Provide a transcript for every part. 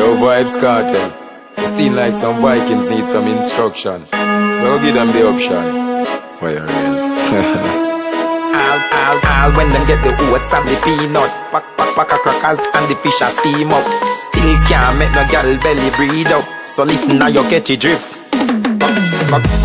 Yo, Vibes Cartel. It seems like some Vikings need some instruction. We'll give them the option. Fire real. All when them get the oats and the peanut, pack of crackers and the fish a steam up. Still can't make no girl belly breathe up. So listen now, you catch a drift.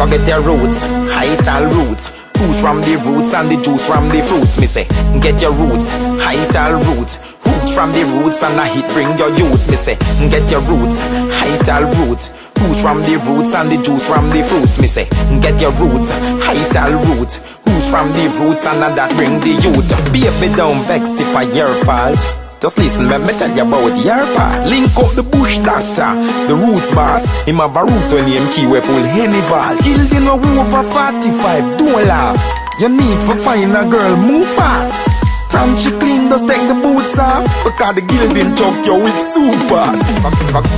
Forget your roots, height and roots. Juice from the roots and the juice from the fruits. Me say, get your roots, height and roots. Roots from the roots and a hit bring your youth. Me say, get your roots, height and roots. Juice from the roots and the juice from the fruits. Me say, get your roots, height and roots. Roots from the roots and that bring the youth. Baby, don't vex if I your fault. Just listen, let me tell you about your part. Link up the bush doctor, the roots boss. Him have a roots when him key we pull Hennival. Killed in a over 45, don't laugh. You need to find a girl, move fast. From she clean, just take the boots off. Because the gilding choke you with super.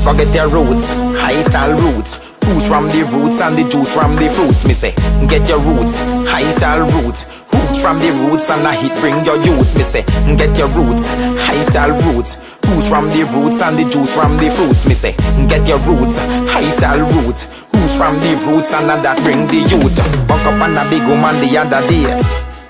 Forget your roots, height and roots. Juice from the roots and the juice from the fruits. Me say, get your roots, height and roots. Roots from the roots and a hit bring your youth. Me say, get your roots, height and roots. Roots from the roots and the juice from the fruits. Me say, get your roots, height and roots. Roots from the roots and that bring the youth. Buck up on a big woman the other day.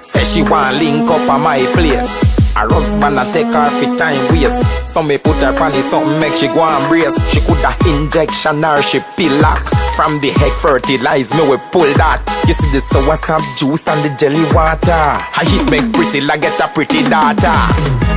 Say she want link up on my place. Her husband a take her for time waste. So me put her on the something make she go and brace. She coulda injection or she pill lock. From the egg fertilize me we pull that. You see the soursop juice and the jelly water. I hit make pretty like get a pretty daughter.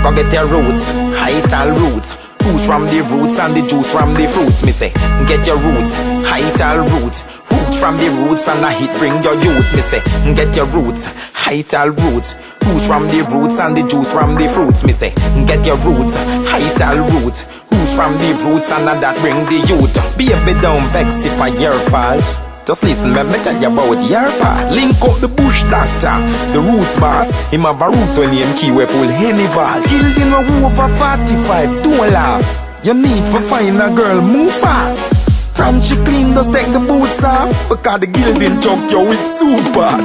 Forget your roots, height and roots. Roots from the roots and the juice from the fruits. Me say, get your roots, height and roots. Roots from the roots and a hit bring your youth. Me say, get your roots, height and roots. Roots from the roots and the juice from the fruits. Me say, get your roots, height and roots. Roots from the roots and that bring the youth. Baby, don't vex if I your fault. Just listen, let me tell you about your part. Link up the bush doctor, the roots boss. Him have a roots when him key we pull Hennival. Killed in a over 45, don't laugh. You need to find a girl, move fast. From she clean, just take the boots off. Because the gilding choke you with super.